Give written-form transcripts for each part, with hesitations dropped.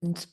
And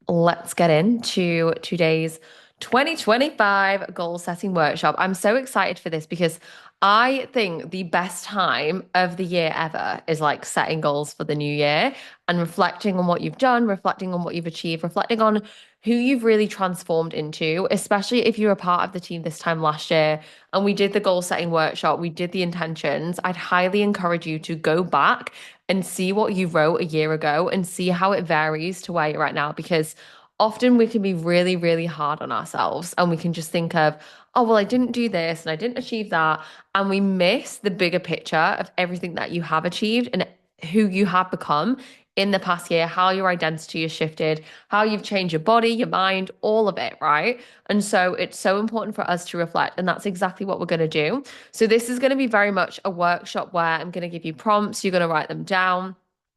let's get into today's 2025 goal setting workshop. I'm so excited for this because I think the best time of the year ever is like setting goals for the new year and reflecting on what you've done, reflecting on what you've achieved, reflecting on who you've really transformed into, especially if you were part of the team this time last year and we did the goal setting workshop, we did the intentions. I'd highly encourage you to go back and see what you wrote a year ago and see how it varies to where you're at now. Because often we can be really, really hard on ourselves and we can just think of, oh, well, I didn't do this and I didn't achieve that. And we miss the bigger picture of everything that you have achieved and who you have become in the past year, how your identity has shifted, how you've changed your body, your mind, all of it, right? And so it's so important for us to reflect. And that's exactly what we're going to do. So this is going to be very much a workshop where I'm going to give you prompts, you're going to write them down.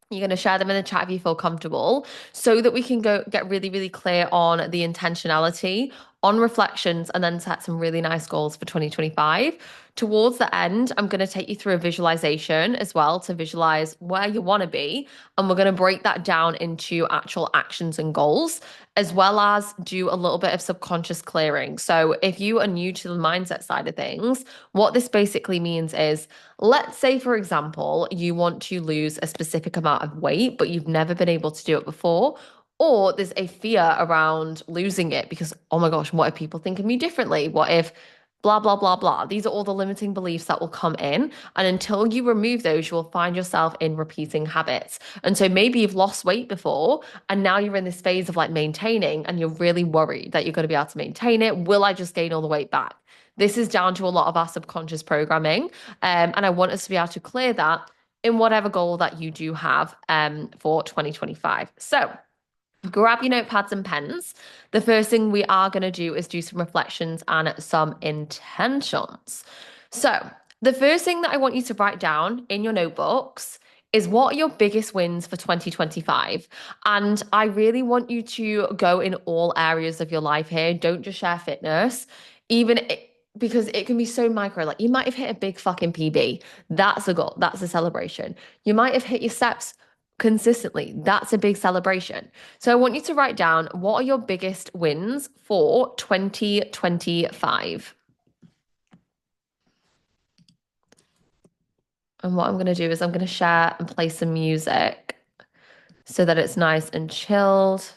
You're going to share them in the chat if you feel comfortable so that we can go get really, really clear on the intentionality, on reflections, and then set some really nice goals for 2025. Towards the end, I'm going to take you through a visualization as well to visualize where you want to be. And we're going to break that down into actual actions and goals, as well as do a little bit of subconscious clearing. So if you are new to the mindset side of things, what this basically means is, let's say, for example, you want to lose a specific amount of weight, but you've never been able to do it before. Or there's a fear around losing it because, oh my gosh, what if people think of me differently? What if blah, blah, blah, blah? These are all the limiting beliefs that will come in. And until you remove those, you will find yourself in repeating habits. And so maybe you've lost weight before and now you're in this phase of like maintaining and you're really worried that you're going to be able to maintain it. Will I just gain all the weight back? This is down to a lot of our subconscious programming. And I want us to be able to clear that in whatever goal that you do have for 2025. So, grab your notepads and pens. The first thing we are going to do is do some reflections and some intentions. So, the first thing that I want you to write down in your notebooks is what are your biggest wins for 2025? And I really want you to go in all areas of your life here. Don't just share fitness, because it can be so micro. Like you might have hit a big fucking PB. That's a goal. That's a celebration. You might have hit your steps consistently. That's a big celebration. So I want you to write down what are your biggest wins for 2025. And what I'm going to do is I'm going to share and play some music so that it's nice and chilled.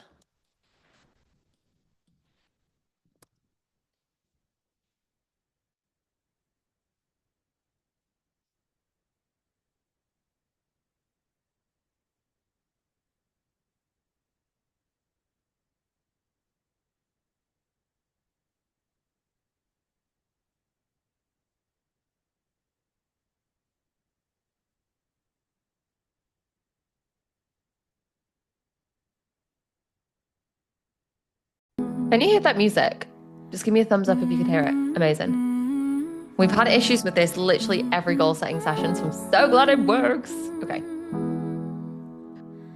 Can you hear that music? Just give me a thumbs up if you can hear it. Amazing. We've had issues with this literally every goal setting session, so I'm so glad it works. Okay.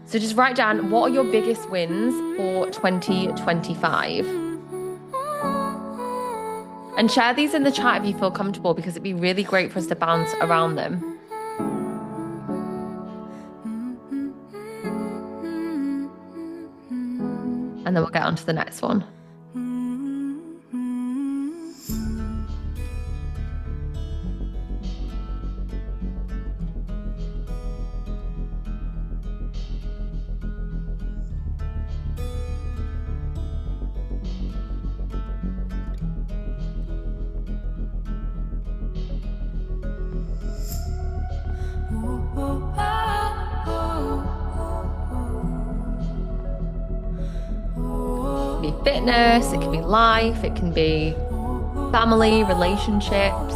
So just write down what are your biggest wins for 2025 and share these in the chat if you feel comfortable because it'd be really great for us to bounce around them. And then we'll get on to the next one. It can be fitness, it can be life, it can be family, relationships.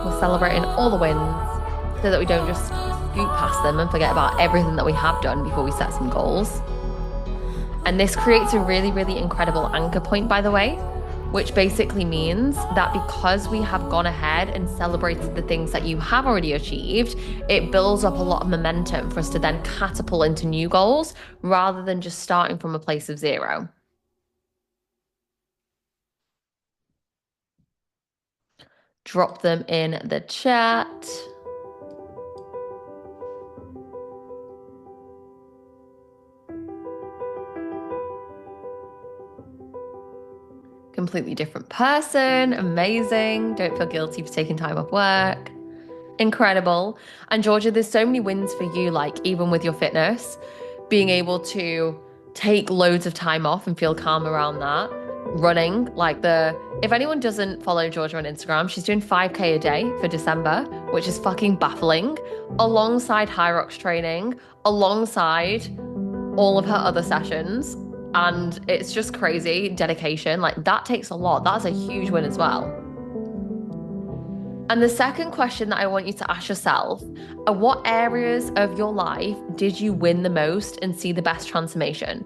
We're celebrating all the wins so that we don't just scoot past them and forget about everything that we have done before we set some goals. And this creates a really, really incredible anchor point, by the way, which basically means that because we have gone ahead and celebrated the things that you have already achieved, it builds up a lot of momentum for us to then catapult into new goals rather than just starting from a place of zero. Drop them in the chat. completely different person. Amazing. Don't feel guilty for taking time off work. Incredible. And Georgia, there's so many wins for you, like even with your fitness, being able to take loads of time off and feel calm around that. Running, if anyone doesn't follow Georgia on Instagram, she's doing 5K a day for December, which is fucking baffling, alongside high rocks training, alongside all of her other sessions. And it's just crazy dedication. Like that takes a lot. That's a huge win as well. And the second question that I want you to ask yourself are what areas of your life did you win the most and see the best transformation?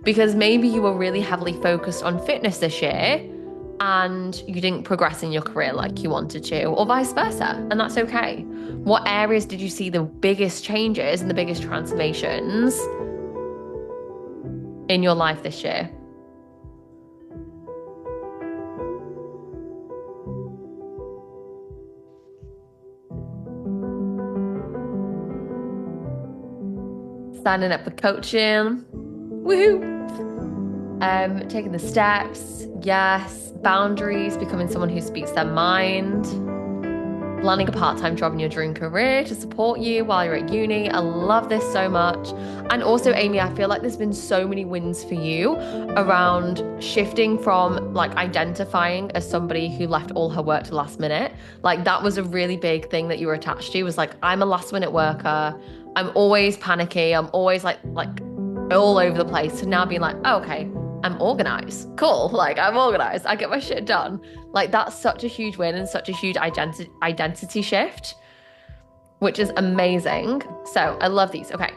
Because maybe you were really heavily focused on fitness this year and you didn't progress in your career like you wanted to, or vice versa, and that's okay. What areas did you see the biggest changes and the biggest transformations in your life this year? Signing up for coaching. Woohoo! Taking the steps, yes. Boundaries, becoming someone who speaks their mind. Landing a part-time job in your dream career to support you while you're at uni. I love this so much. And also, Amy, I feel like there's been so many wins for you around shifting from like identifying as somebody who left all her work to last minute. Like that was a really big thing that you were attached to, was like, I'm a last minute worker. I'm always panicky. I'm always like all over the place. To now being like, oh, okay, I'm organized. Cool. Like I'm organized. I get my shit done. Like that's such a huge win and such a huge identity shift, which is amazing. So I love these. Okay.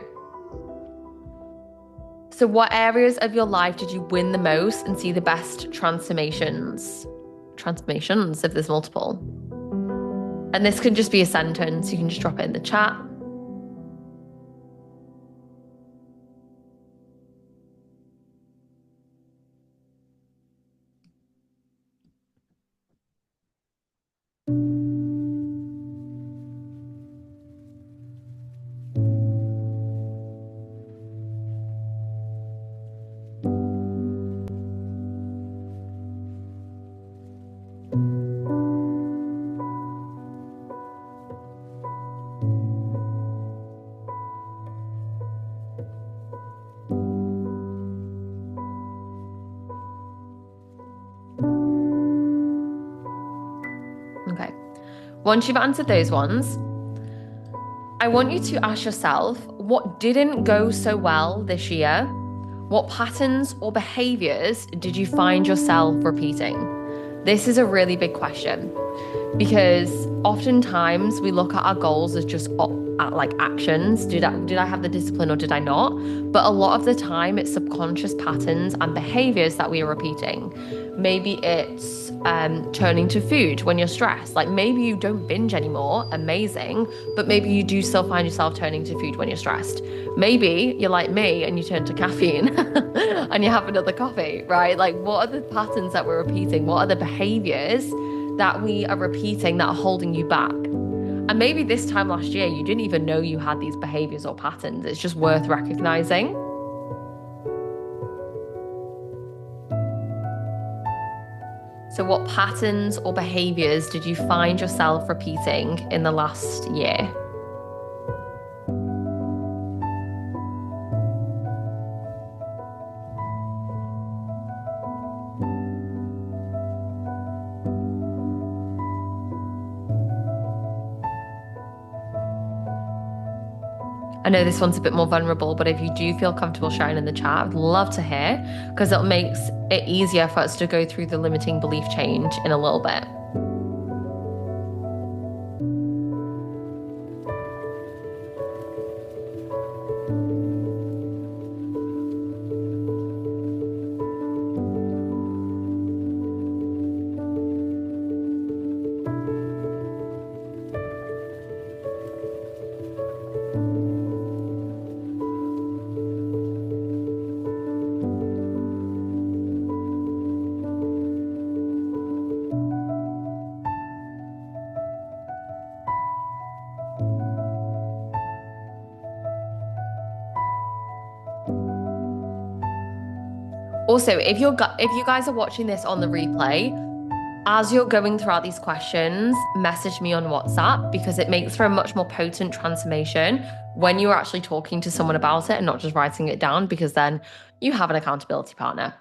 So what areas of your life did you win the most and see the best transformations? Transformations, if there's multiple. And this can just be a sentence. You can just drop it in the chat. Okay. Once you've answered those ones, I want you to ask yourself, what didn't go so well this year? What patterns or behaviors did you find yourself repeating? This is a really big question because oftentimes we look at our goals as just like actions. Did I have the discipline or did I not? But a lot of the time it's subconscious patterns and behaviors that we are repeating. Maybe it's turning to food when you're stressed. Like maybe you don't binge anymore, amazing, but maybe you do still find yourself turning to food when you're stressed. Maybe you're like me and you turn to caffeine and you have another coffee, right? Like what are the patterns that we're repeating? What are the behaviors that we are repeating that are holding you back? And maybe this time last year, you didn't even know you had these behaviors or patterns. It's just worth recognizing. So what patterns or behaviors did you find yourself repeating in the last year? I know this one's a bit more vulnerable, but if you do feel comfortable sharing in the chat, I'd love to hear, because it makes it easier for us to go through the limiting belief change in a little bit. Also, if you guys are watching this on the replay, as you're going throughout these questions, message me on WhatsApp because it makes for a much more potent transformation when you're actually talking to someone about it and not just writing it down, because then you have an accountability partner.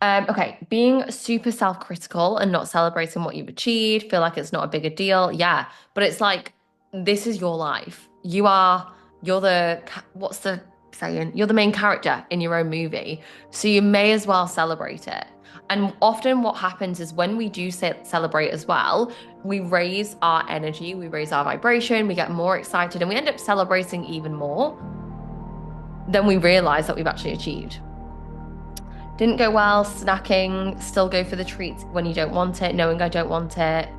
Okay, being super self-critical and not celebrating what you've achieved, feel like it's not a bigger deal. Yeah, but it's like, this is your life. You're what's the saying? You're the main character in your own movie. So you may as well celebrate it. And often what happens is when we do celebrate as well, we raise our energy, we raise our vibration, we get more excited, and we end up celebrating even more than we realize that we've actually achieved. Didn't go well, snacking, still go for the treats when you don't want it, knowing I don't want it,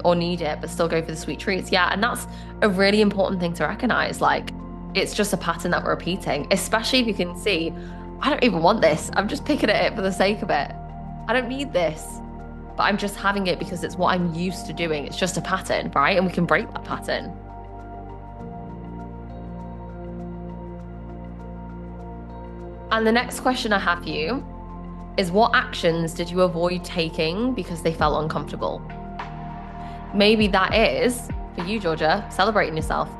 or need it, but still go for the sweet treats. Yeah, and that's a really important thing to recognize. Like, it's just a pattern that we're repeating, especially if you can see, I don't even want this. I'm just picking at it for the sake of it. I don't need this, but I'm just having it because it's what I'm used to doing. It's just a pattern, right? And we can break that pattern. And the next question I have for you is, what actions did you avoid taking because they felt uncomfortable? Maybe that is, for you, Georgia, celebrating yourself.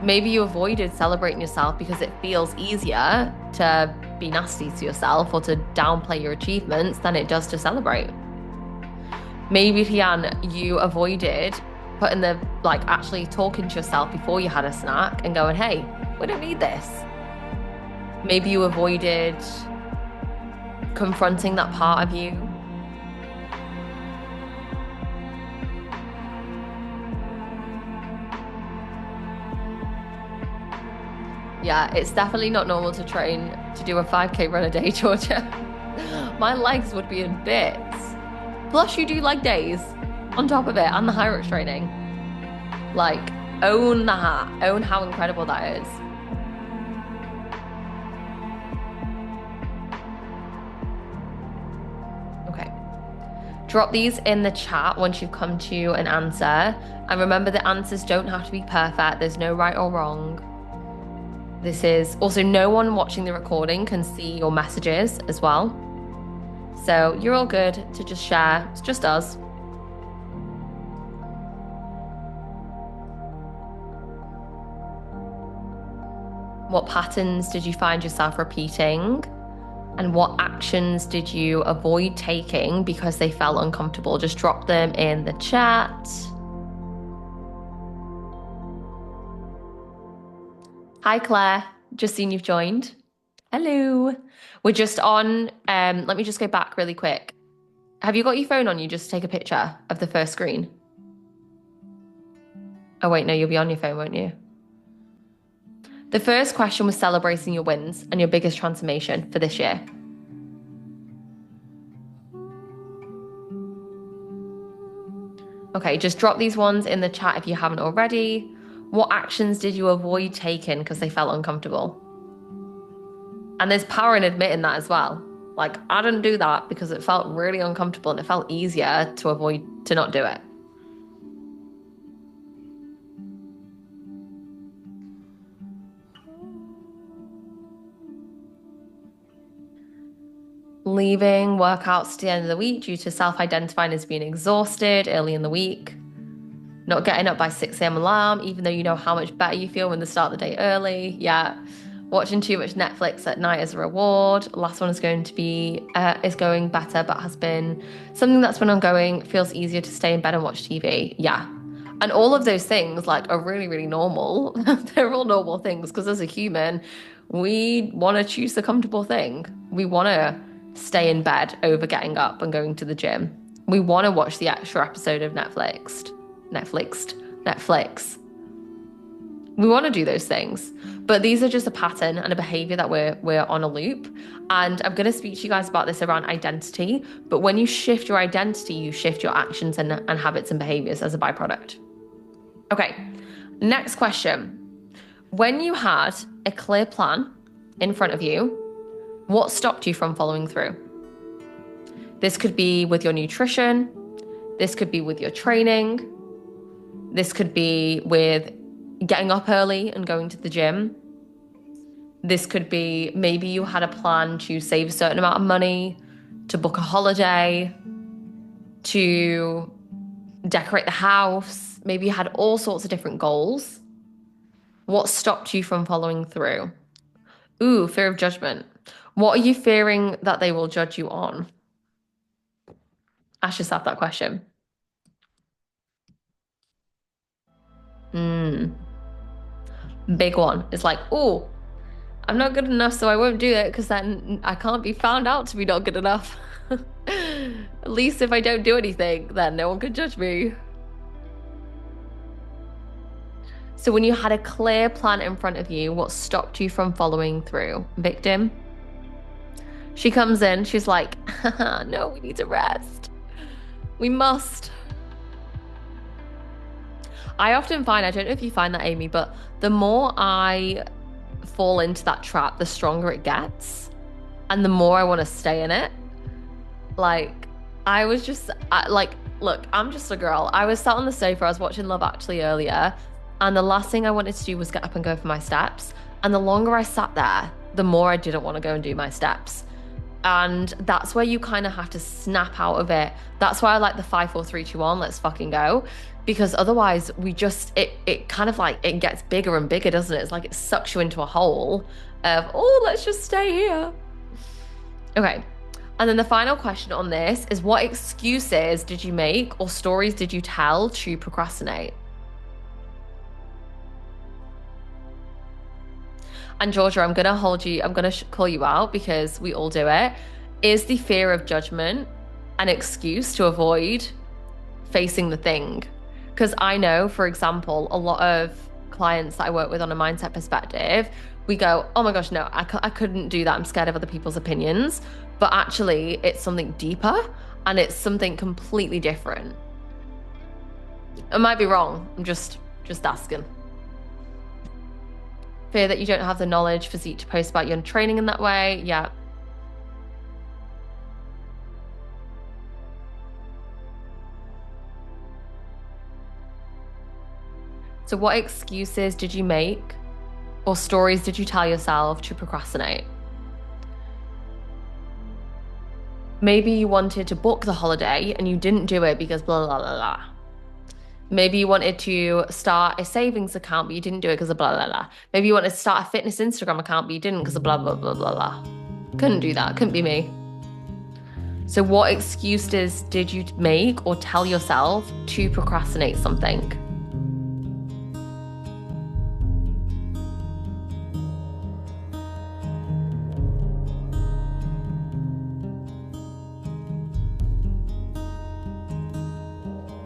Maybe you avoided celebrating yourself because it feels easier to be nasty to yourself or to downplay your achievements than it does to celebrate. Maybe, Tian, you avoided putting actually talking to yourself before you had a snack and going, hey, we don't need this. Maybe you avoided confronting that part of you. Yeah, it's definitely not normal to train to do a 5K run a day, Georgia. My legs would be in bits. Plus, you do leg days on top of it and the high rocks training. Like, own that. Own how incredible that is. Okay. Drop these in the chat once you've come to an answer. And remember, the answers don't have to be perfect. There's no right or wrong. This is also, no one watching the recording can see your messages as well. So you're all good to just share. It's just us. What patterns did you find yourself repeating? And what actions did you avoid taking because they felt uncomfortable? Just drop them in the chat. Hi, Claire. Just seen you've joined. Hello. We're just on, let me just go back really quick. Have you got your phone on you? Just take a picture of the first screen. Oh, wait, no, you'll be on your phone, won't you? The first question was celebrating your wins and your biggest transformation for this year. Okay, just drop these ones in the chat if you haven't already. What actions did you avoid taking because they felt uncomfortable? And there's power in admitting that as well. Like, I didn't do that because it felt really uncomfortable and it felt easier to not do it. Leaving workouts to the end of the week due to self-identifying as being exhausted early in the week. Not getting up by 6 a.m. alarm, even though you know how much better you feel when they start the day early. Yeah. Watching too much Netflix at night as a reward. Last one is going better, but has been something that's been ongoing. Feels easier to stay in bed and watch TV. Yeah. And all of those things are really, really normal. They're all normal things because as a human, we want to choose the comfortable thing. We want to stay in bed over getting up and going to the gym. We want to watch the extra episode of Netflix. We want to do those things, but these are just a pattern and a behavior that we're on a loop. And I'm going to speak to you guys about this around identity, but when you shift your identity, you shift your actions and habits and behaviors as a byproduct. Okay, next question. When you had a clear plan in front of you, what stopped you from following through? This could be with your nutrition. This could be with your training. This could be with getting up early and going to the gym. This could be maybe you had a plan to save a certain amount of money, to book a holiday, to decorate the house. Maybe you had all sorts of different goals. What stopped you from following through? Ooh, fear of judgment. What are you fearing that they will judge you on? Ask yourself that question. Hmm, big one. It's like, oh, I'm not good enough, so I won't do it because then I can't be found out to be not good enough. At least if I don't do anything, then no one can judge me. So when you had a clear plan in front of you, what stopped you from following through? Victim? She comes in, she's like, no, we need to rest. We must. I often find, I don't know if you find that, Amy, but the more I fall into that trap, the stronger it gets. And the more I want to stay in it. Like, I was just, look, I'm just a girl. I was sat on the sofa, I was watching Love Actually earlier, and the last thing I wanted to do was get up and go for my steps. And the longer I sat there, the more I didn't want to go and do my steps. And that's where you kind of have to snap out of it. That's why I like the 5 4 3 2 1, let's fucking go. Because otherwise we just it kind of like it gets bigger and bigger, doesn't it? It's like it sucks you into a hole of, oh, let's just stay here. Okay. And then the final question on this is, what excuses did you make or stories did you tell to procrastinate? And Georgia, I'm going to hold you, I'm going to call you out because we all do it. Is the fear of judgment an excuse to avoid facing the thing? Because I know, for example, a lot of clients that I work with on a mindset perspective, we go, oh my gosh, no, I couldn't do that. I'm scared of other people's opinions. But actually, it's something deeper and it's something completely different. I might be wrong. I'm just asking. Fear that you don't have the knowledge, physique to post about your training in that way. Yeah. So, what excuses did you make or stories did you tell yourself to procrastinate? Maybe you wanted to book the holiday and you didn't do it because blah, blah, blah, blah. Maybe you wanted to start a savings account, but you didn't do it because of blah, blah, blah. Maybe you wanted to start a fitness Instagram account, but you didn't because of blah, blah, blah, blah, blah. Couldn't do that. Couldn't be me. So, what excuses did you make or tell yourself to procrastinate something?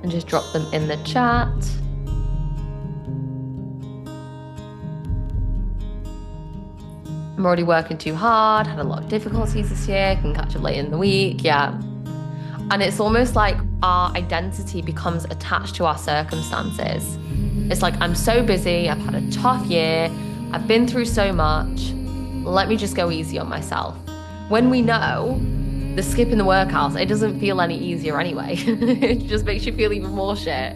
And just drop them in the chat. I'm already working too hard, had a lot of difficulties this year, can catch up late in the week. Yeah. And it's almost like our identity becomes attached to our circumstances. It's like, I'm so busy, I've had a tough year, I've been through so much. Let me just go easy on myself. When we know the skip in the workouts, it doesn't feel any easier anyway. It just makes you feel even more shit.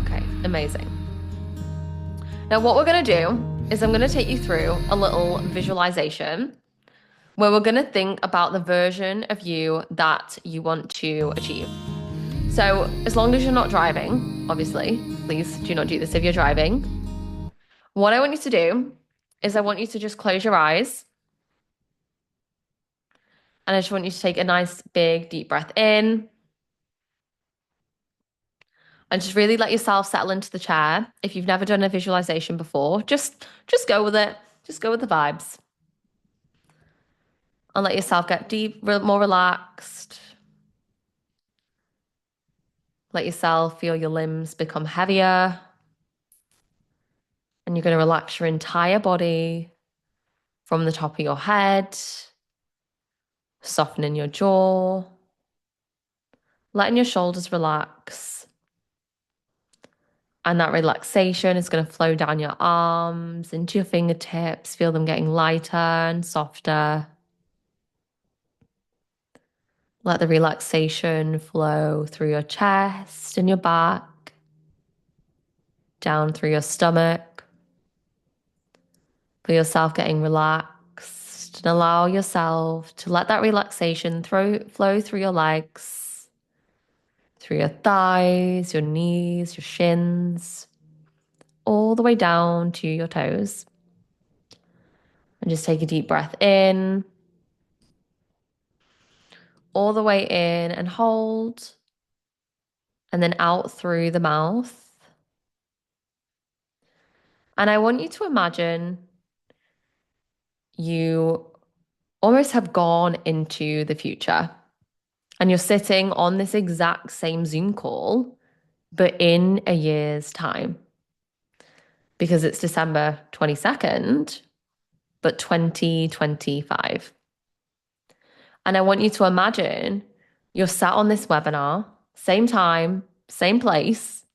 Okay, amazing. Now, what we're going to do is I'm going to take you through a little visualization where we're going to think about the version of you that you want to achieve. So, as long as you're not driving, obviously, please do not do this if you're driving. What I want you to do is I want you to just close your eyes. And I just want you to take a nice, big, deep breath in. And just really let yourself settle into the chair. If you've never done a visualization before, just go with it. Just go with the vibes. And let yourself get deep, more relaxed. Let yourself feel your limbs become heavier. And you're going to relax your entire body from the top of your head, softening your jaw, letting your shoulders relax. And that relaxation is going to flow down your arms into your fingertips. Feel them getting lighter and softer. Let the relaxation flow through your chest and your back. down through your stomach. Feel yourself getting relaxed and allow yourself to let that relaxation flow through your legs, through your thighs, your knees, your shins, all the way down to your toes. And just take a deep breath in, all the way in and hold, and then out through the mouth. And I want you to imagine you almost have gone into the future and you're sitting on this exact same Zoom call, but in a year's time because it's December 22nd, but 2025. And I want you to imagine you're sat on this webinar, same time, same place,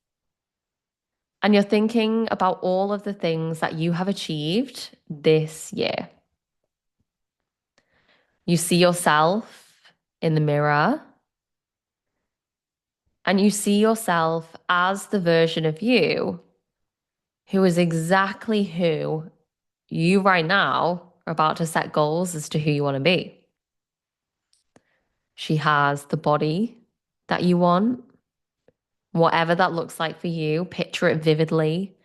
and you're thinking about all of the things that you have achieved this year. You see yourself in the mirror and you see yourself as the version of you who is exactly who you right now are about to set goals as to who you want to be. She has the body that you want, whatever that looks like for you. Picture it vividly.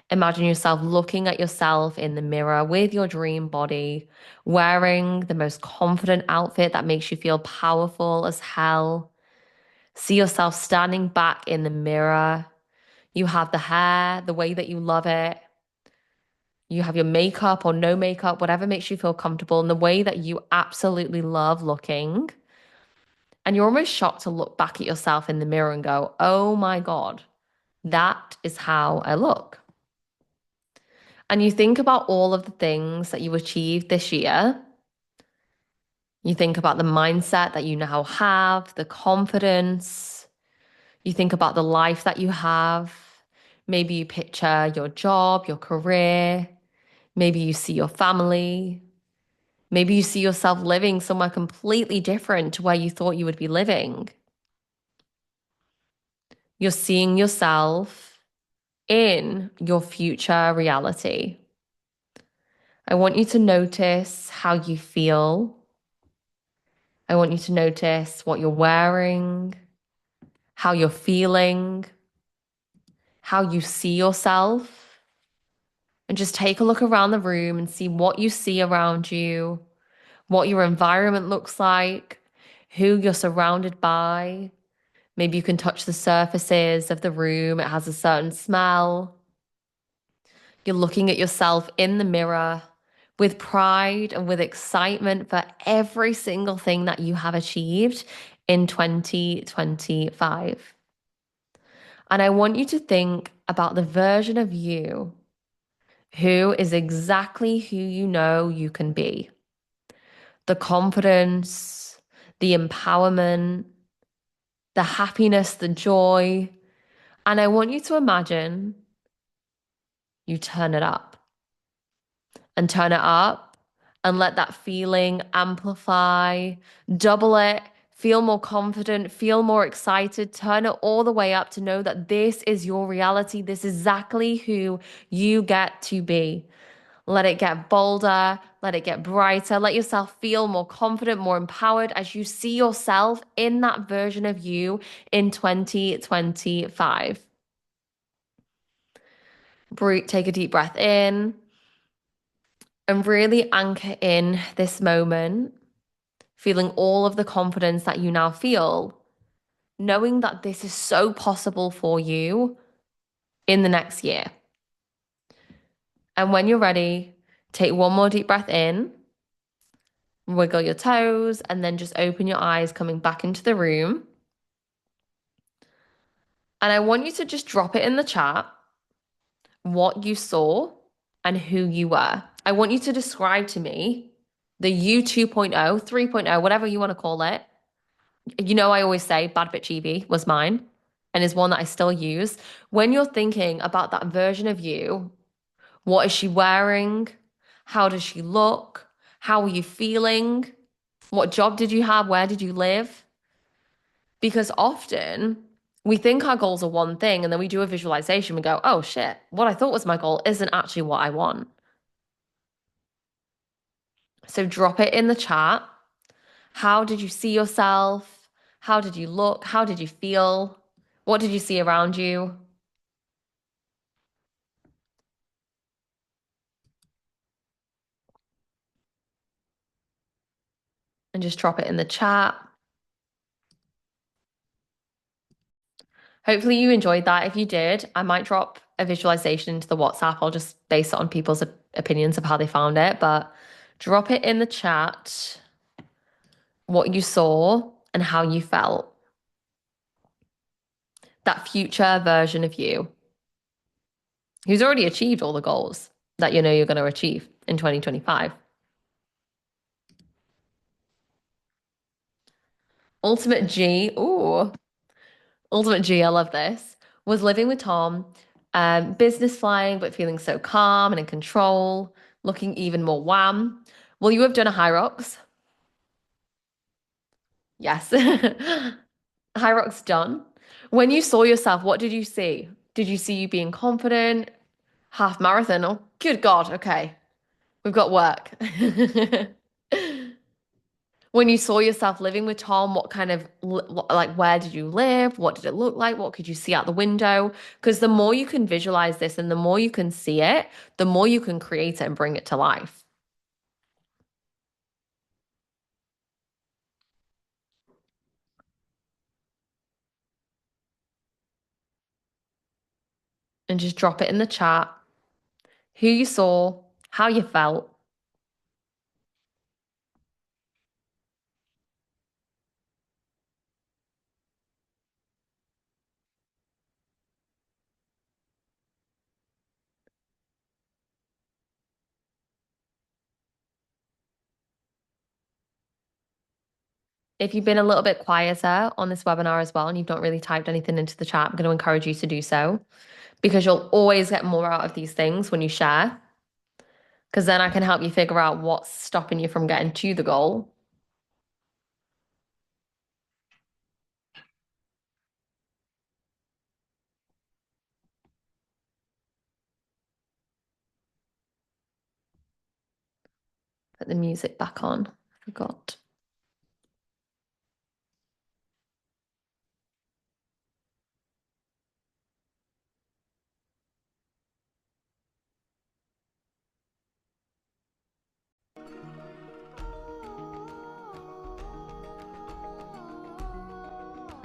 Imagine yourself looking at yourself in the mirror with your dream body, wearing the most confident outfit that makes you feel powerful as hell. See yourself standing back in the mirror. You have the hair, the way that you love it. You have your makeup or no makeup, whatever makes you feel comfortable, in the way that you absolutely love looking. And you're almost shocked to look back at yourself in the mirror and go, oh my God, that is how I look. And you think about all of the things that you achieved this year. You think about the mindset that you now have, the confidence. You think about the life that you have. Maybe you picture your job, your career. Maybe you see your family. Maybe you see yourself living somewhere completely different to where you thought you would be living. You're seeing yourself in your future reality. I want you to notice how you feel. I want you to notice what you're wearing, how you're feeling, how you see yourself. And just take a look around the room and see what you see around you, what your environment looks like, who you're surrounded by. Maybe you can touch the surfaces of the room. It has a certain smell. You're looking at yourself in the mirror with pride and with excitement for every single thing that you have achieved in 2025. And I want you to think about the version of you who is exactly who you know you can be. The confidence, the empowerment, the happiness, the joy. And I want you to imagine you turn it up and turn it up and let that feeling amplify, double it, feel more confident, feel more excited, turn it all the way up to know that this is your reality. This is exactly who you get to be. Let it get bolder, let it get brighter, let yourself feel more confident, more empowered as you see yourself in that version of you in 2025. Take a deep breath in and really anchor in this moment, feeling all of the confidence that you now feel, knowing that this is so possible for you in the next year. And when you're ready, take one more deep breath in, wiggle your toes, and then just open your eyes, coming back into the room. And I want you to just drop it in the chat what you saw and who you were. I want you to describe to me the you 2.0, 3.0, whatever you want to call it. You know, I always say Bad Bitch Evie was mine and is one that I still use. When you're thinking about that version of you, what is she wearing? How does she look? How are you feeling? What job did you have? Where did you live? Because often We think our goals are one thing, and then we do a visualization. We go, oh shit, what I thought was my goal isn't actually what I want. So drop it in the chat. How did you see yourself? How did you look? How did you feel? What did you see around you? And just drop it in the chat. Hopefully you enjoyed that. If you did, I might drop a visualization into the WhatsApp. I'll just base it on people's opinions of how they found it, but drop it in the chat what you saw and how you felt. That future version of you who's already achieved all the goals that you know you're going to achieve in 2025. Ultimate G, ooh, Ultimate G, I love this. Was living with Tom, business flying, but feeling so calm and in control, looking even more wham. Will you have done a high rocks? Yes. High rocks done. When you saw yourself, what did you see? Did you see you being confident? Half marathon? Oh, good God. Okay. We've got work. When you saw yourself living with Tom, what kind of, like, where did you live? What did it look like? What could you see out the window? Because the more you can visualize this and the more you can see it, the more you can create it and bring it to life. And just drop it in the chat, who you saw, how you felt. If you've been a little bit quieter on this webinar as well and you've not really typed anything into the chat, I'm going to encourage you to do so because you'll always get more out of these things when you share. Because then I can help you figure out what's stopping you from getting to the goal. Put the music back on. I forgot.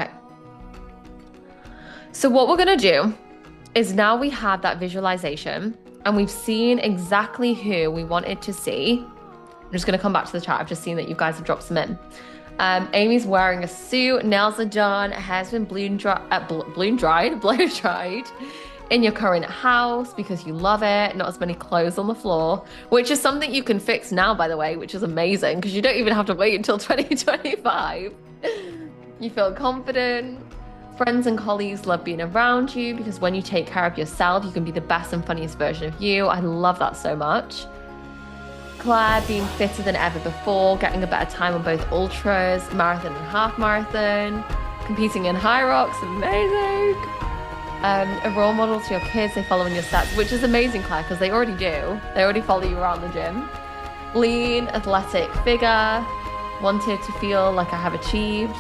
Okay. So what we're going to do is now we have that visualization and we've seen exactly who we wanted to see. I'm just going to come back to the chat. I've just seen that you guys have dropped some in. Amy's wearing a suit, nails are done, hair's been blow dried in your current house because you love it. Not as many clothes on the floor, which is something you can fix now, by the way, which is amazing because you don't even have to wait until 2025. You feel confident. Friends and colleagues love being around you because when you take care of yourself, you can be the best and funniest version of you. I love that so much. Claire being fitter than ever before, getting a better time on both ultras, marathon and half marathon, competing in high rocks, amazing. A role model to your kids, they follow in your steps, which is amazing, Claire, because they already do. They already follow you around the gym. Lean, athletic figure, wanted to feel like I have achieved.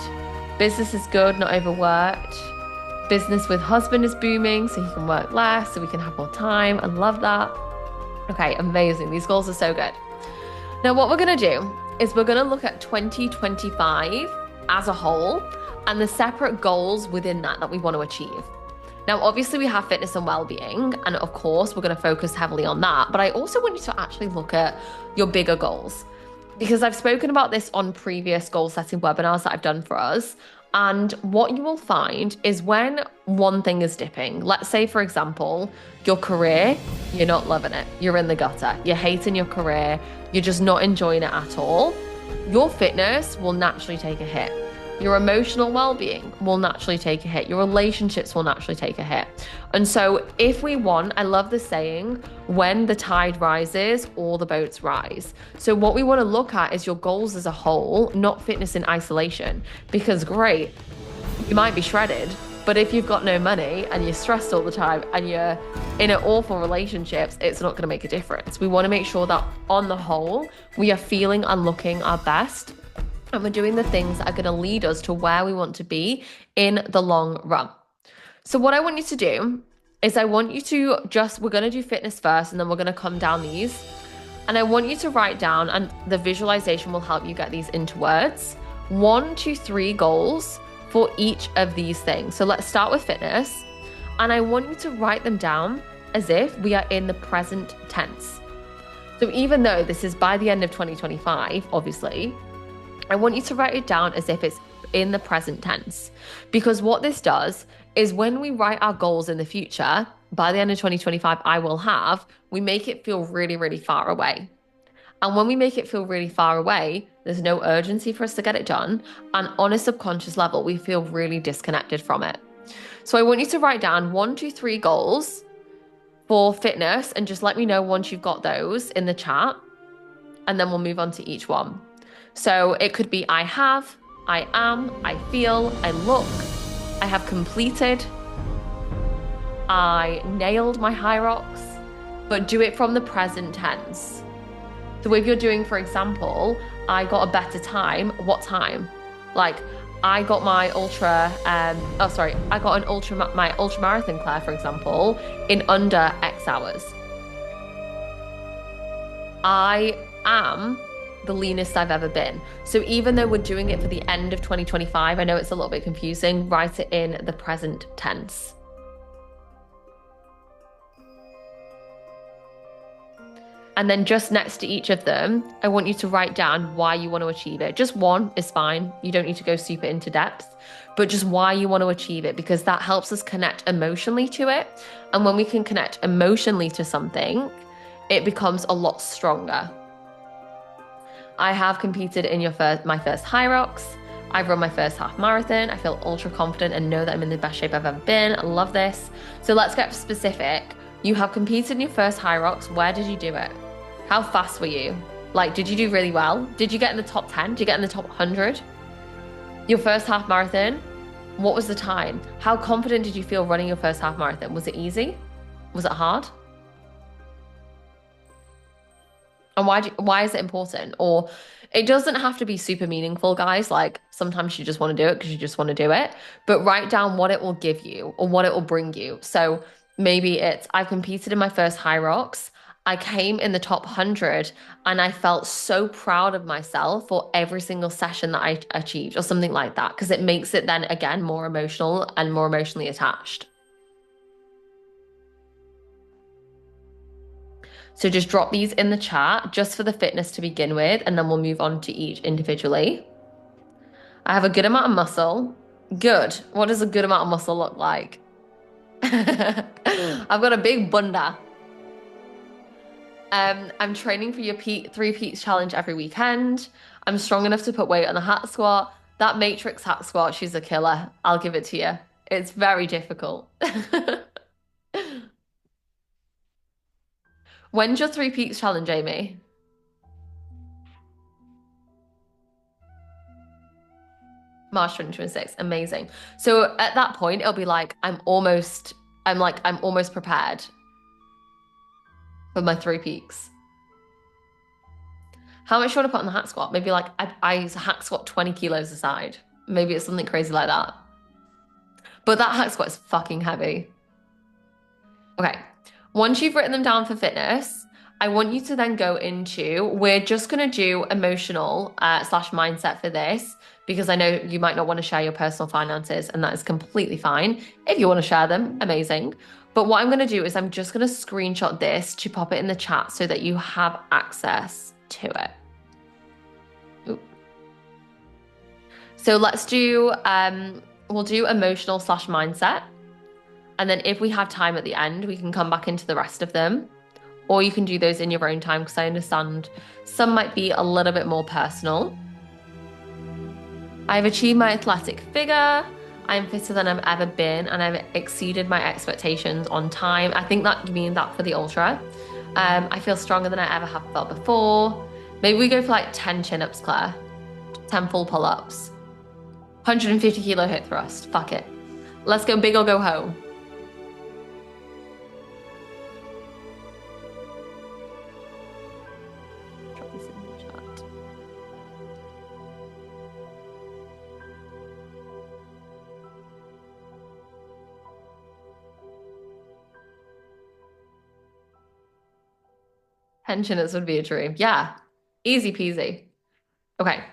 Business is good, not overworked. Business with husband is booming, so he can work less, so we can have more time. I love that. Okay, amazing. These goals are so good. Now, what we're going to do is we're going to look at 2025 as a whole and the separate goals within that we want to achieve. Now, obviously, we have fitness and well-being, and of course, we're going to focus heavily on that. But I also want you to actually look at your bigger goals because I've spoken about this on previous goal-setting webinars that I've done for us. And what you will find is when one thing is dipping, let's say, for example, your career, you're not loving it. You're in the gutter. You're hating your career. You're just not enjoying it at all. Your fitness will naturally take a hit. Your emotional well-being will naturally take a hit. Your relationships will naturally take a hit. And so if we want, I love the saying, when the tide rises, all the boats rise. So what we want to look at is your goals as a whole, not fitness in isolation. Because great, you might be shredded, But if you've got no money and you're stressed all the time and you're in awful relationships, it's not going to make a difference. We want to make sure that on the whole, we are feeling and looking our best. And we're doing the things that are going to lead us to where we want to be in the long run. So what I want you to do is I want you to we're going to do fitness first and then we're going to come down these. And I want you to write down, and the visualization will help you get these into words, 1 to 3 goals for each of these things. So let's start with fitness. And I want you to write them down as if we are in the present tense. So even though this is by the end of 2025, obviously, I want you to write it down as if it's in the present tense. Because what this does is when we write our goals in the future, by the end of 2025, we make it feel really, really far away. And when we make it feel really far away, there's no urgency for us to get it done. And on a subconscious level, we feel really disconnected from it. So I want you to write down 1, 2, 3 goals for fitness and just let me know once you've got those in the chat. And then we'll move on to each one. So it could be I have, I am, I feel, I look, I have completed, I nailed my high rocks, but do it from the present tense. So if you're doing, for example, I got a better time, what time? Like I got my my ultra marathon, Claire, for example, in under X hours. I am the leanest I've ever been. So even though we're doing it for the end of 2025, I know it's a little bit confusing, write it in the present tense. And then just next to each of them, I want you to write down why you want to achieve it. Just one is fine. You don't need to go super into depth, but just why you want to achieve it, because that helps us connect emotionally to it. And when we can connect emotionally to something, it becomes a lot stronger. I have competed in my first high rocks. I've run my first half marathon. I feel ultra confident and know that I'm in the best shape I've ever been. I love this. So let's get specific. You have competed in your first high rocks. Where did you do it? How fast were you? Like, did you do really well? Did you get in the top 10? Did you get in the top 100? Your first half marathon, what was the time? How confident did you feel running your first half marathon? Was it easy? Was it hard? And why is it important? Or it doesn't have to be super meaningful, guys. Like sometimes you just want to do it because you just want to do it, but write down what it will give you or what it will bring you. So maybe it's, I've competed in my first high rocks. I came in the top 100 and I felt so proud of myself for every single session that I achieved or something like that, because it makes it then again more emotional and more emotionally attached. So just drop these in the chat just for the fitness to begin with, and then we'll move on to each individually. I have a good amount of muscle. Good. What does a good amount of muscle look like? I've got a big bunda. I'm training for your 3 peaks challenge every weekend. I'm strong enough to put weight on the hack squat. That matrix hack squat, she's a killer. I'll give it to you. It's very difficult. When's your 3 peaks challenge, Amy? March 2026. Amazing. So at that point, it'll be like, I'm almost prepared for my 3 peaks. How much do you want to put on the hack squat? Maybe like I hack squat 20 kilos aside. Maybe it's something crazy like that. But that hack squat is fucking heavy. Okay. Once you've written them down for fitness, I want you to then go into, we're just going to do emotional / mindset for this, because I know you might not want to share your personal finances, and that is completely fine. If you want to share them, amazing. But what I'm going to do is I'm just going to screenshot this to pop it in the chat so that you have access to it. Ooh. So let's do, we'll do emotional / mindset. And then if we have time at the end, we can come back into the rest of them. Or you can do those in your own time, because I understand some might be a little bit more personal. I've achieved my athletic figure. I'm fitter than I've ever been, and I've exceeded my expectations on time. I think that means that for the ultra. I feel stronger than I ever have felt before. Maybe we go for like 10 chin-ups, Claire. 10 full pull-ups. 150 kilo hip thrust. Fuck it. Let's go big or go home. Drop this in the chat. Pensioners would be a dream. Yeah, easy peasy. Okay.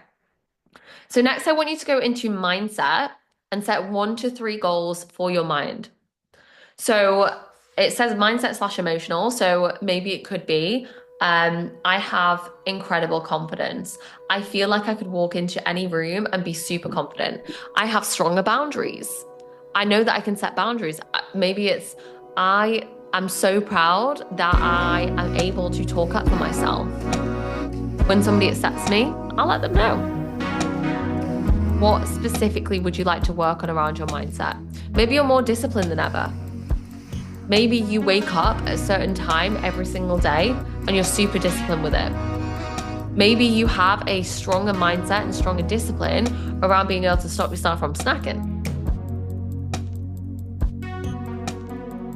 So next I want you to go into mindset and set 1 to 3 goals for your mind. So it says mindset / emotional. So maybe it could be, I have incredible confidence. I feel like I could walk into any room and be super confident. I have stronger boundaries. I know that I can set boundaries. Maybe it's, I am so proud that I am able to talk up for myself. When somebody accepts me, I'll let them know. What specifically would you like to work on around your mindset? Maybe you're more disciplined than ever. Maybe you wake up at a certain time every single day and you're super disciplined with it. Maybe you have a stronger mindset and stronger discipline around being able to stop yourself from snacking.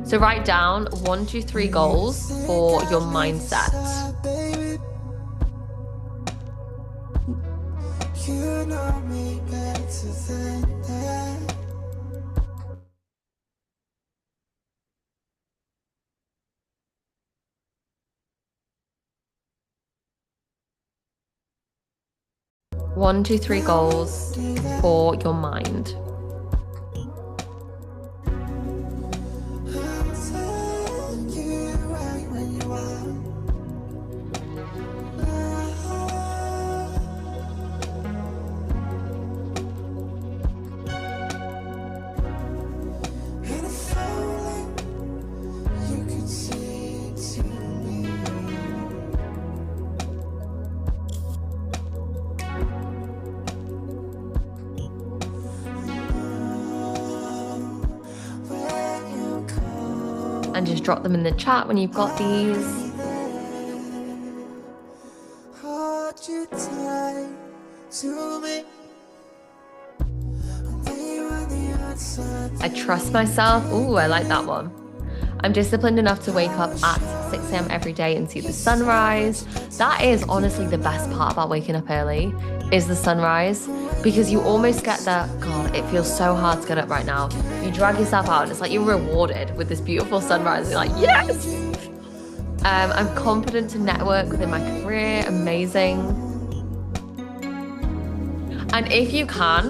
So write down 1 to 3 goals for your mindset. You know me better than that. One, two, three goals for your mind. And just drop them in the chat when you've got these. I trust myself. Ooh, I like that one. I'm disciplined enough to wake up at 6 a.m. every day and see the sunrise. That is honestly the best part about waking up early, is the sunrise, because you almost get that, God, it feels so hard to get up right now. You drag yourself out and it's like you're rewarded with this beautiful sunrise. You're like, yes! I'm confident to network within my career. Amazing. And if you can,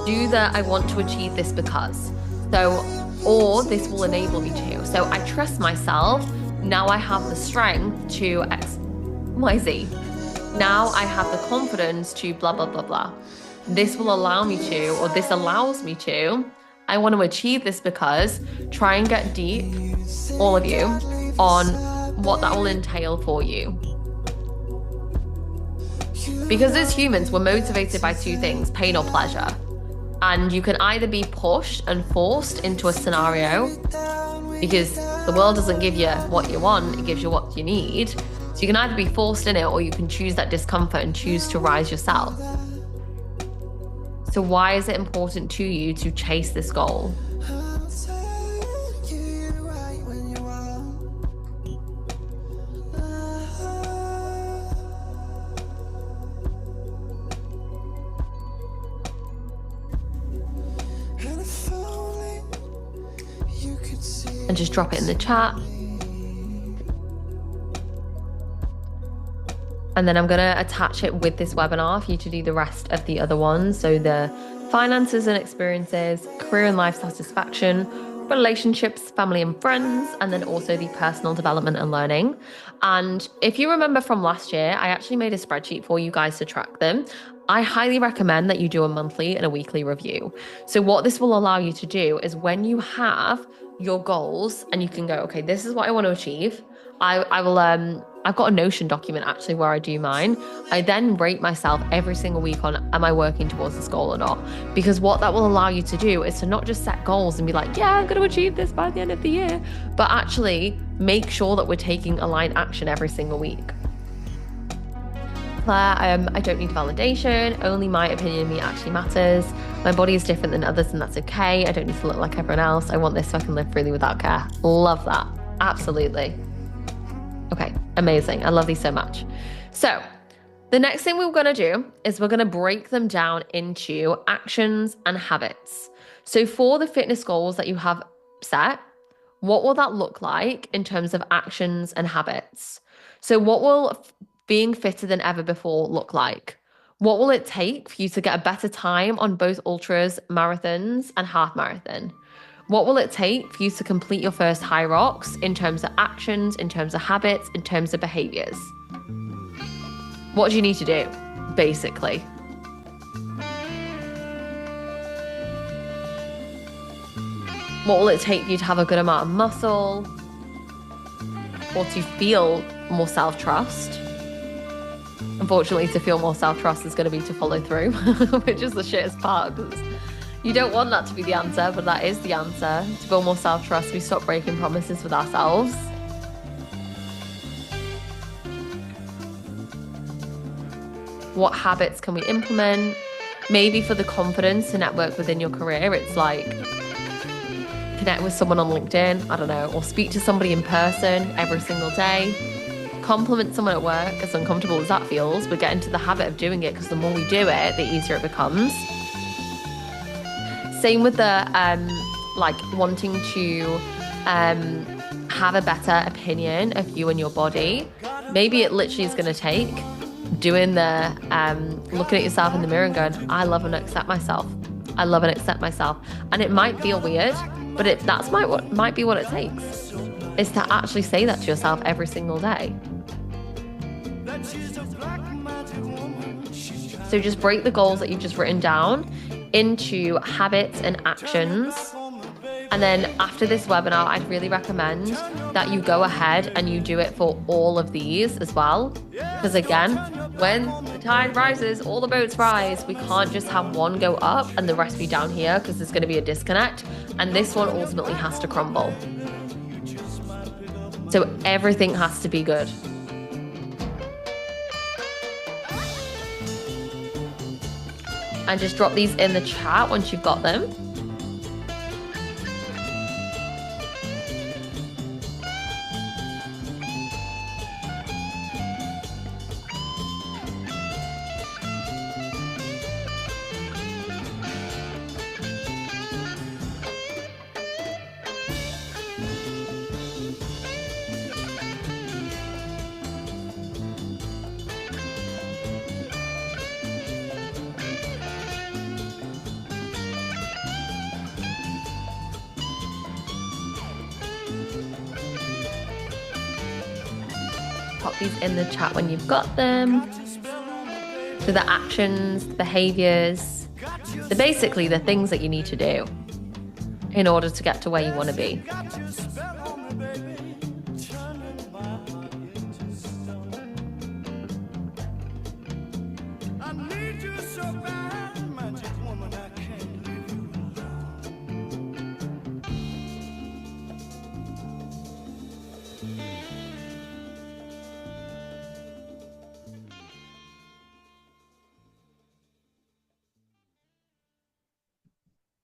do the I want to achieve this because. So, or this will enable me to. So I trust myself. Now I have the strength to X, Y, Z. Now I have the confidence to blah, blah, blah, blah. This will allow me to, or this allows me to, I want to achieve this because, try and get deep, all of you, on what that will entail for you. Because as humans, we're motivated by 2 things, pain or pleasure. And you can either be pushed and forced into a scenario, because the world doesn't give you what you want, it gives you what you need. So you can either be forced in it, or you can choose that discomfort and choose to rise yourself. So why is it important to you to chase this goal? And just drop it in the chat. And then I'm going to attach it with this webinar for you to do the rest of the other ones. So the finances and experiences, career and life satisfaction, relationships, family and friends, and then also the personal development and learning. And if you remember from last year, I actually made a spreadsheet for you guys to track them. I highly recommend that you do a monthly and a weekly review. So what this will allow you to do is when you have your goals and you can go, okay, this is what I want to achieve. I will, I've got a Notion document actually where I do mine. I then rate myself every single week on, am I working towards this goal or not? Because what that will allow you to do is to not just set goals and be like, yeah, I'm going to achieve this by the end of the year, but actually make sure that we're taking aligned action every single week. Claire, I don't need validation. Only my opinion of me actually matters. My body is different than others, and that's okay. I don't need to look like everyone else. I want this so I can live freely without care. Love that. Absolutely. Okay, amazing. I love these so much. So the next thing we're going to do is we're going to break them down into actions and habits. So for the fitness goals that you have set, what will that look like in terms of actions and habits? So what will being fitter than ever before look like? What will it take for you to get a better time on both ultras, marathons, and half marathon? What will it take for you to complete your first high rocks in terms of actions, in terms of habits, in terms of behaviors? What do you need to do, basically? What will it take for you to have a good amount of muscle or to feel more self-trust? Unfortunately, to feel more self-trust is going to be to follow through, which is the shittest part, because you don't want that to be the answer, but that is the answer. To build more self-trust, we stop breaking promises with ourselves. What habits can we implement? Maybe for the confidence to network within your career, it's like connect with someone on LinkedIn, I don't know, or speak to somebody in person every single day. Compliment someone at work, as uncomfortable as that feels, but get into the habit of doing it, because the more we do it, the easier it becomes. Same with the like wanting to have a better opinion of you and your body. Maybe it literally is going to take doing the looking at yourself in the mirror and going, I love and accept myself. I love and accept myself. And it might feel weird, but that's might be what it takes, is to actually say that to yourself every single day. So just break the goals that you've just written down into habits and actions. And then after this webinar, I'd really recommend that you go ahead and you do it for all of these as well. Because again, when the tide rises, all the boats rise. We can't just have one go up and the rest be down here, because there's going to be a disconnect. And this one ultimately has to crumble. So everything has to be good. And just drop these in the chat once you've got them. Pop these in the chat when you've got them. So the actions, the behaviors, basically the things that you need to do in order to get to where you want to be.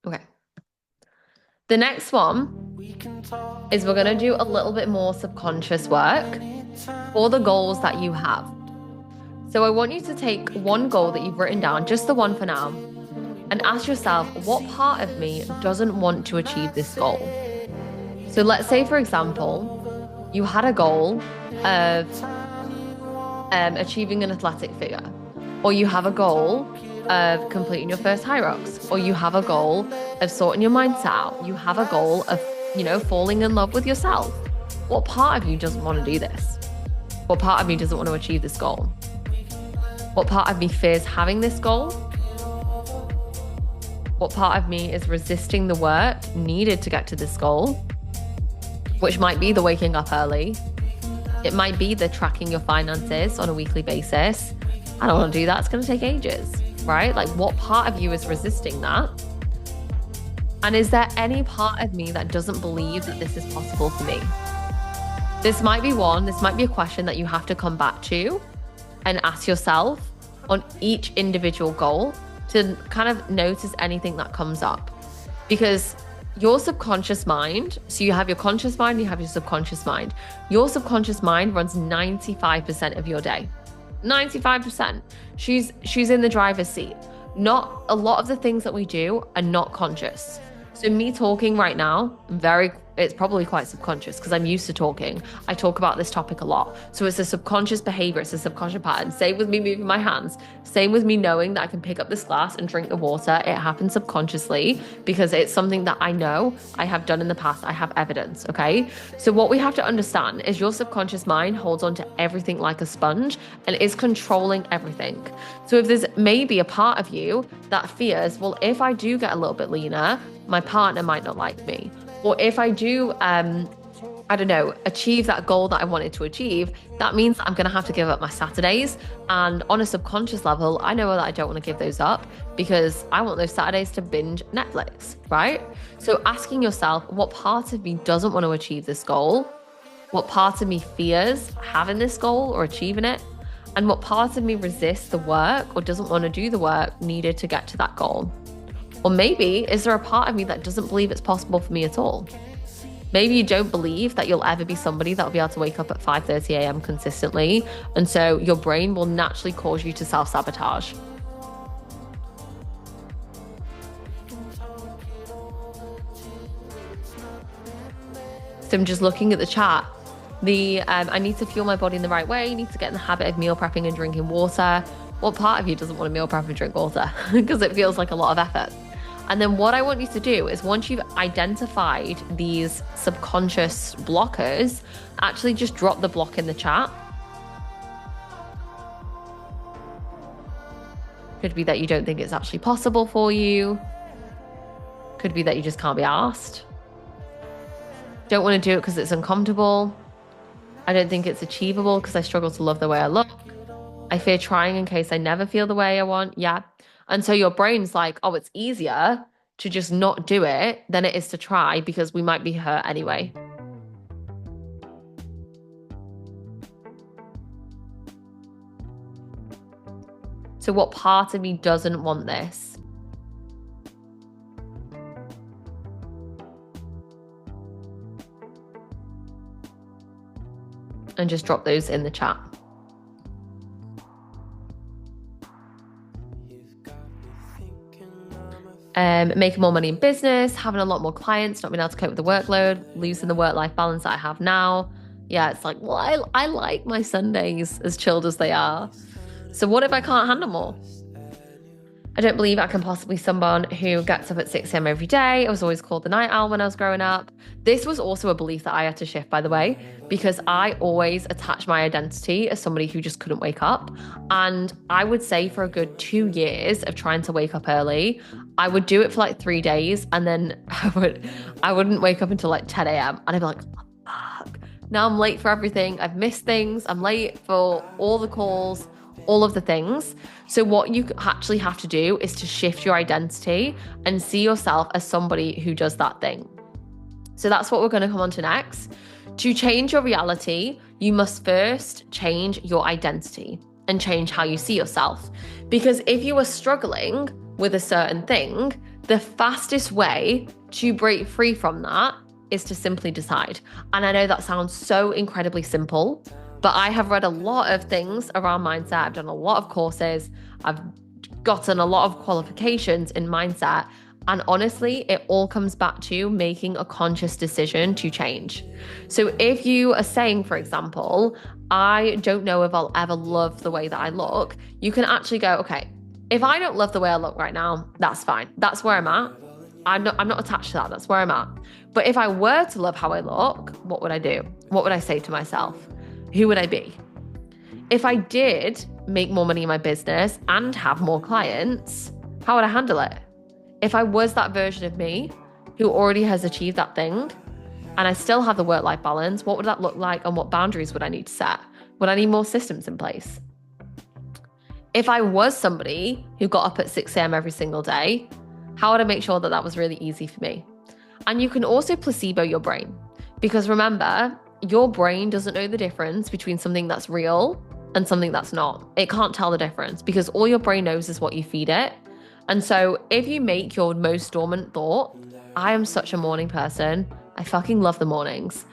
Okay. The next one is we're going to do a little bit more subconscious work for the goals that you have. So I want you to take one goal that you've written down, just the one for now, and ask yourself, what part of me doesn't want to achieve this goal? So let's say, for example, you had a goal of achieving an athletic figure, or you have a goal of completing your first high rocks, or you have a goal of sorting your mindset out. You have a goal of, falling in love with yourself. What part of you doesn't want to do this? What part of me doesn't want to achieve this goal? What part of me fears having this goal? What part of me is resisting the work needed to get to this goal? Which might be the waking up early. It might be the tracking your finances on a weekly basis. I don't want to do that. It's going to take ages, right? Like, what part of you is resisting that? And is there any part of me that doesn't believe that this is possible for me? This might be a question that you have to come back to and ask yourself on each individual goal to kind of notice anything that comes up. Because your subconscious mind, so you have your conscious mind, you have your subconscious mind. Your subconscious mind runs 95% of your day. 95%. She's in the driver's seat. Not a lot of the things that we do are not conscious. So me talking right now, it's probably quite subconscious because I'm used to talking. I talk about this topic a lot. So it's a subconscious behavior, it's a subconscious pattern. Same with me moving my hands. Same with me knowing that I can pick up this glass and drink the water. It happens subconsciously because it's something that I know I have done in the past. I have evidence, okay? So what we have to understand is your subconscious mind holds on to everything like a sponge and is controlling everything. So if there's maybe a part of you that fears, well, if I do get a little bit leaner, my partner might not like me. Or if I do, achieve that goal that I wanted to achieve, that means I'm going to have to give up my Saturdays. And on a subconscious level, I know that I don't want to give those up because I want those Saturdays to binge Netflix, right? So asking yourself, what part of me doesn't want to achieve this goal? What part of me fears having this goal or achieving it? And what part of me resists the work or doesn't want to do the work needed to get to that goal? Or maybe, is there a part of me that doesn't believe it's possible for me at all? Maybe you don't believe that you'll ever be somebody that will be able to wake up at 5:30 a.m. consistently. And so your brain will naturally cause you to self-sabotage. So I'm just looking at the chat. I need to fuel my body in the right way. I need to get in the habit of meal prepping and drinking water. What part of you doesn't want to meal prep and drink water? Because it feels like a lot of effort. And then what I want you to do is once you've identified these subconscious blockers, actually just drop the block in the chat. Could be that you don't think it's actually possible for you. Could be that you just can't be asked. Don't want to do it because it's uncomfortable. I don't think it's achievable because I struggle to love the way I look. I fear trying in case I never feel the way I want. Yeah. And so your brain's like, oh, it's easier to just not do it than it is to try because we might be hurt anyway. So what part of me doesn't want this? And just drop those in the chat. Making more money in business, having a lot more clients, not being able to cope with the workload, losing the work-life balance that I have now. Yeah, it's like, well, I like my Sundays as chilled as they are. So what if I can't handle more? I don't believe I can possibly be someone who gets up at 6 a.m. every day. I was always called the night owl when I was growing up. This was also a belief that I had to shift, by the way, because I always attached my identity as somebody who just couldn't wake up. And I would say for a good 2 years of trying to wake up early, I would do it for like 3 days and then I wouldn't wake up until like 10 a.m. and I'd be like, fuck, now I'm late for everything. I've missed things. I'm late for all the calls, all of the things. So what you actually have to do is to shift your identity and see yourself as somebody who does that thing. So that's what we're going to come on to next. To change your reality, you must first change your identity and change how you see yourself. Because if you are struggling with a certain thing, the fastest way to break free from that is to simply decide. And I know that sounds so incredibly simple, but I have read a lot of things around mindset. I've done a lot of courses. I've gotten a lot of qualifications in mindset. And honestly, it all comes back to making a conscious decision to change. So if you are saying, for example, I don't know if I'll ever love the way that I look, you can actually go, okay, if I don't love the way I look right now, that's fine. That's where I'm at. I'm not attached to that. That's where I'm at. But if I were to love how I look, what would I do? What would I say to myself? Who would I be? If I did make more money in my business and have more clients, how would I handle it? If I was that version of me who already has achieved that thing and I still have the work-life balance, what would that look like and what boundaries would I need to set? Would I need more systems in place? If I was somebody who got up at 6 a.m. every single day, how would I make sure that that was really easy for me? And you can also placebo your brain, because remember, your brain doesn't know the difference between something that's real and something that's not. It can't tell the difference because all your brain knows is what you feed it. And so if you make your most dormant thought, I am such a morning person. I fucking love the mornings.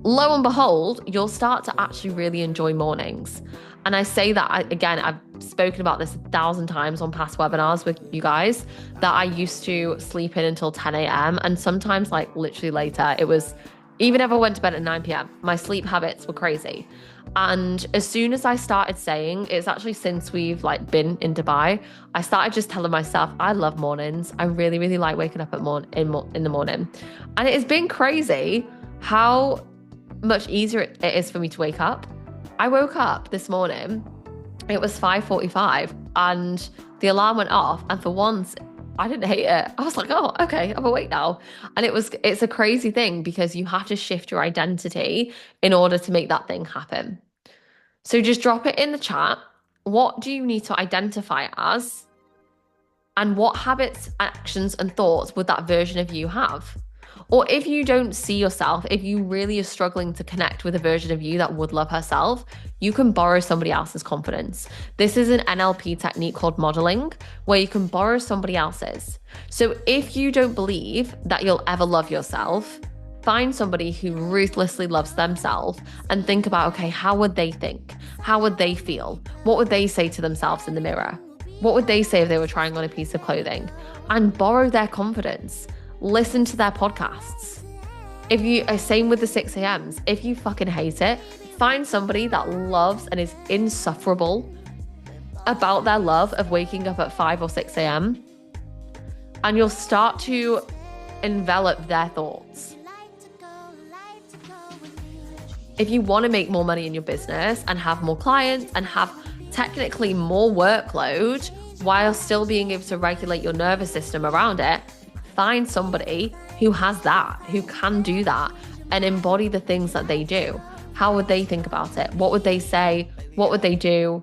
Lo and behold, you'll start to actually really enjoy mornings. And I say that, again, I've spoken about this 1,000 times on past webinars with you guys, that I used to sleep in until 10 a.m. and sometimes like literally later. It was, even if I went to bed at 9 p.m., my sleep habits were crazy. And as soon as I started saying, it's actually since we've like been in Dubai, I started just telling myself, I love mornings. I really, really like waking up in the morning. And it has been crazy how much easier it is for me to wake up. I woke up this morning, it was 5:45 and the alarm went off. And for once, I didn't hate it. I was like, oh, okay, I'm awake now. And it's a crazy thing because you have to shift your identity in order to make that thing happen. So just drop it in the chat. What do you need to identify as? And what habits, actions, and thoughts would that version of you have? Or if you don't see yourself, if you really are struggling to connect with a version of you that would love herself, you can borrow somebody else's confidence. This is an NLP technique called modeling, where you can borrow somebody else's. So if you don't believe that you'll ever love yourself, find somebody who ruthlessly loves themselves and think about, okay, how would they think? How would they feel? What would they say to themselves in the mirror? What would they say if they were trying on a piece of clothing? And borrow their confidence. Listen to their podcasts. If you are same with the 6 a.m.s, if you fucking hate it, find somebody that loves and is insufferable about their love of waking up at 5 or 6 a.m. and you'll start to envelop their thoughts. If you want to make more money in your business and have more clients and have technically more workload while still being able to regulate your nervous system around it, find somebody who has that, who can do that and embody the things that they do. How would they think about it? What would they say? What would they do?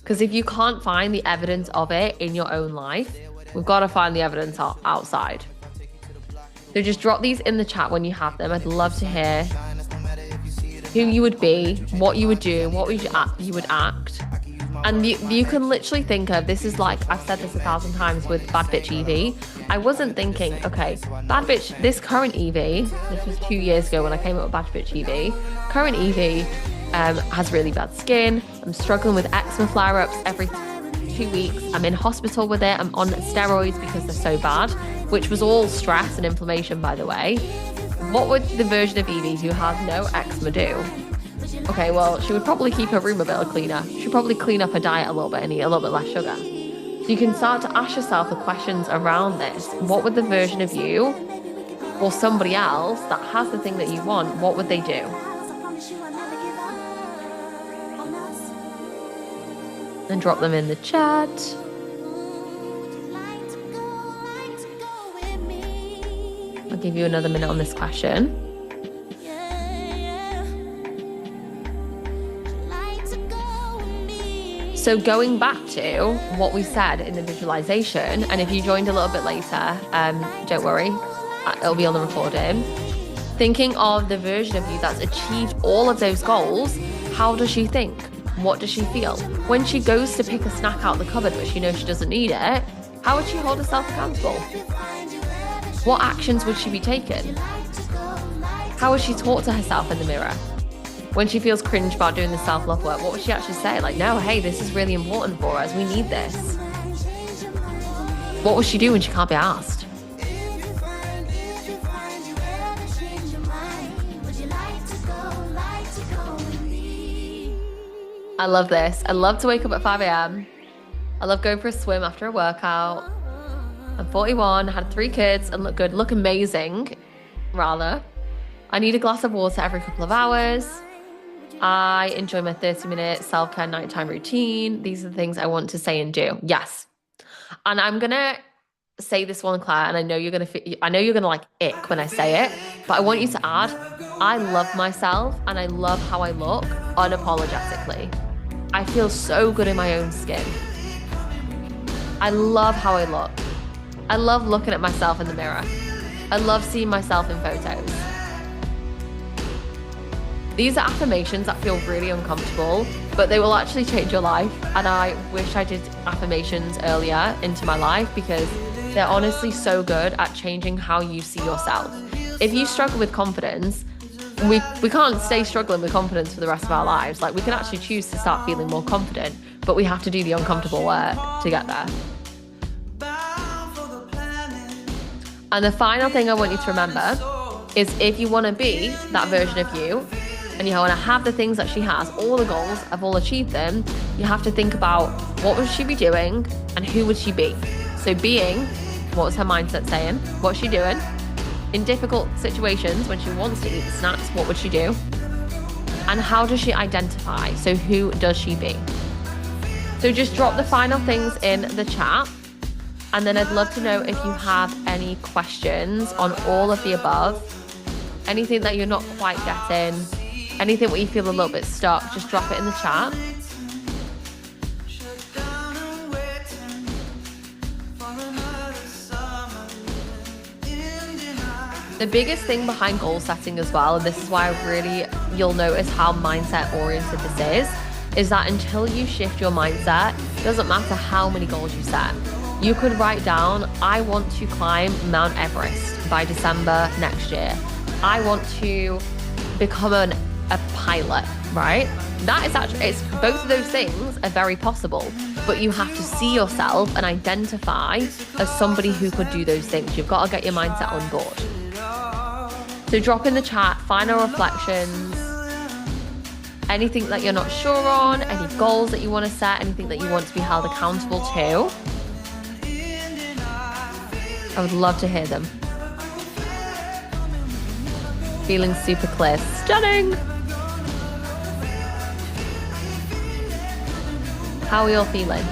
Because if you can't find the evidence of it in your own life, we've got to find the evidence outside. So just drop these in the chat when you have them. I'd love to hear who you would be, what you would do, what you would act. And you can literally think of, this is like, I've said this 1,000 times with Bad Bitch Evie. I wasn't thinking, okay, Bad Bitch, this current Evie, this was 2 years ago when I came up with Bad Bitch Evie. Current Evie has really bad skin. I'm struggling with eczema flare-ups every 2 weeks. I'm in hospital with it. I'm on steroids because they're so bad, which was all stress and inflammation, by the way. What would the version of Evie who has no eczema do? Okay, well, she would probably keep her room a bit cleaner. She'd probably clean up her diet a little bit and eat a little bit less sugar. So you can start to ask yourself the questions around this. What would the version of you or somebody else that has the thing that you want, what would they do? And drop them in the chat. I'll give you another minute on this question. So going back to what we said in the visualization, and if you joined a little bit later, don't worry, it'll be on the recording. Thinking of the version of you that's achieved all of those goals, how does she think? What does she feel? When she goes to pick a snack out the cupboard but she knows she doesn't need it, how would she hold herself accountable? What actions would she be taking? How would she talk to herself in the mirror? When she feels cringe about doing the self-love work, what would she actually say? Like, no, hey, this is really important for us. We need this. What would she do when she can't be asked? I love this. I love to wake up at 5 a.m. I love going for a swim after a workout. I'm 41, had 3 kids, and look good, look amazing, rather. I need a glass of water every couple of hours. I enjoy my 30-minute self-care nighttime routine. These are the things I want to say and do. Yes. And I'm going to say this one, Claire, and I know you're going to like ick when I say it, but I want you to add, I love myself and I love how I look unapologetically. I feel so good in my own skin. I love how I look. I love looking at myself in the mirror. I love seeing myself in photos. These are affirmations that feel really uncomfortable, but they will actually change your life. And I wish I did affirmations earlier into my life because they're honestly so good at changing how you see yourself. If you struggle with confidence, we can't stay struggling with confidence for the rest of our lives. Like we can actually choose to start feeling more confident, but we have to do the uncomfortable work to get there. And the final thing I want you to remember is if you want to be that version of you and you want to have the things that she has, all the goals, have all achieved them, you have to think about what would she be doing and who would she be. So being, what was her mindset saying? What's she doing? In difficult situations when she wants to eat snacks, what would she do? And how does she identify? So who does she be? So just drop the final things in the chat. And then I'd love to know if you have any questions on all of the above, anything that you're not quite getting, anything where you feel a little bit stuck, just drop it in the chat. The biggest thing behind goal setting as well, and this is why you'll notice how mindset oriented this is that until you shift your mindset, it doesn't matter how many goals you set. You could write down, I want to climb Mount Everest by December next year. I want to become a pilot, right? That is actually, it's both of those things are very possible, but you have to see yourself and identify as somebody who could do those things. You've got to get your mindset on board. So drop in the chat, final reflections, anything that you're not sure on, any goals that you want to set, anything that you want to be held accountable to. I would love to hear them. Feeling super clear. Stunning! How are you all feeling?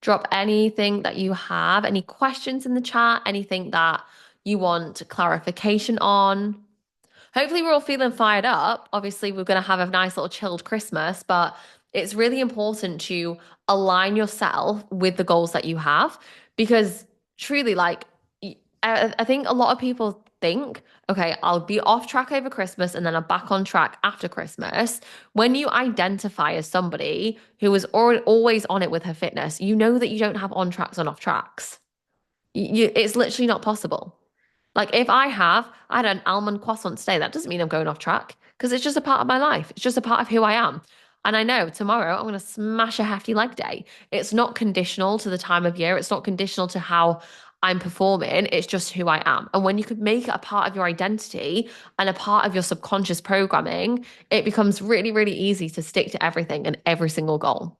Drop anything that you have, any questions in the chat, anything that you want clarification on. Hopefully, we're all feeling fired up. Obviously, we're going to have a nice little chilled Christmas, but it's really important to align yourself with the goals that you have because truly, like, I think a lot of people think, okay, I'll be off track over Christmas and then I'm back on track after Christmas. When you identify as somebody who is always on it with her fitness, you know that you don't have on tracks and off tracks. It's literally not possible. Like if I had an almond croissant today, that doesn't mean I'm going off track because it's just a part of my life. It's just a part of who I am. And I know tomorrow I'm going to smash a hefty leg day. It's not conditional to the time of year. It's not conditional to how I'm performing. It's just who I am. And when you could make it a part of your identity and a part of your subconscious programming, it becomes really, really easy to stick to everything and every single goal.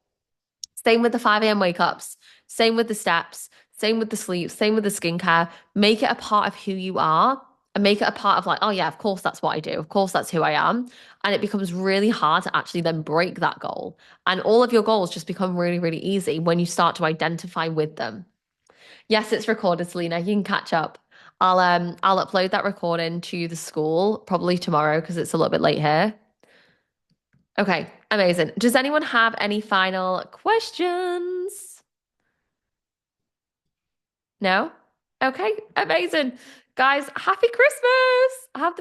Same with the 5 a.m. wake ups, same with the steps, same with the sleep, same with the skincare. Make it a part of who you are and make it a part of like, oh yeah, of course that's what I do. Of course that's who I am. And it becomes really hard to actually then break that goal. And all of your goals just become really, really easy when you start to identify with them. Yes, it's recorded, Selena. You can catch up. I'll upload that recording to the school probably tomorrow because it's a little bit late here. Okay, amazing. Does anyone have any final questions? No? Okay, amazing. Guys, happy Christmas. Have the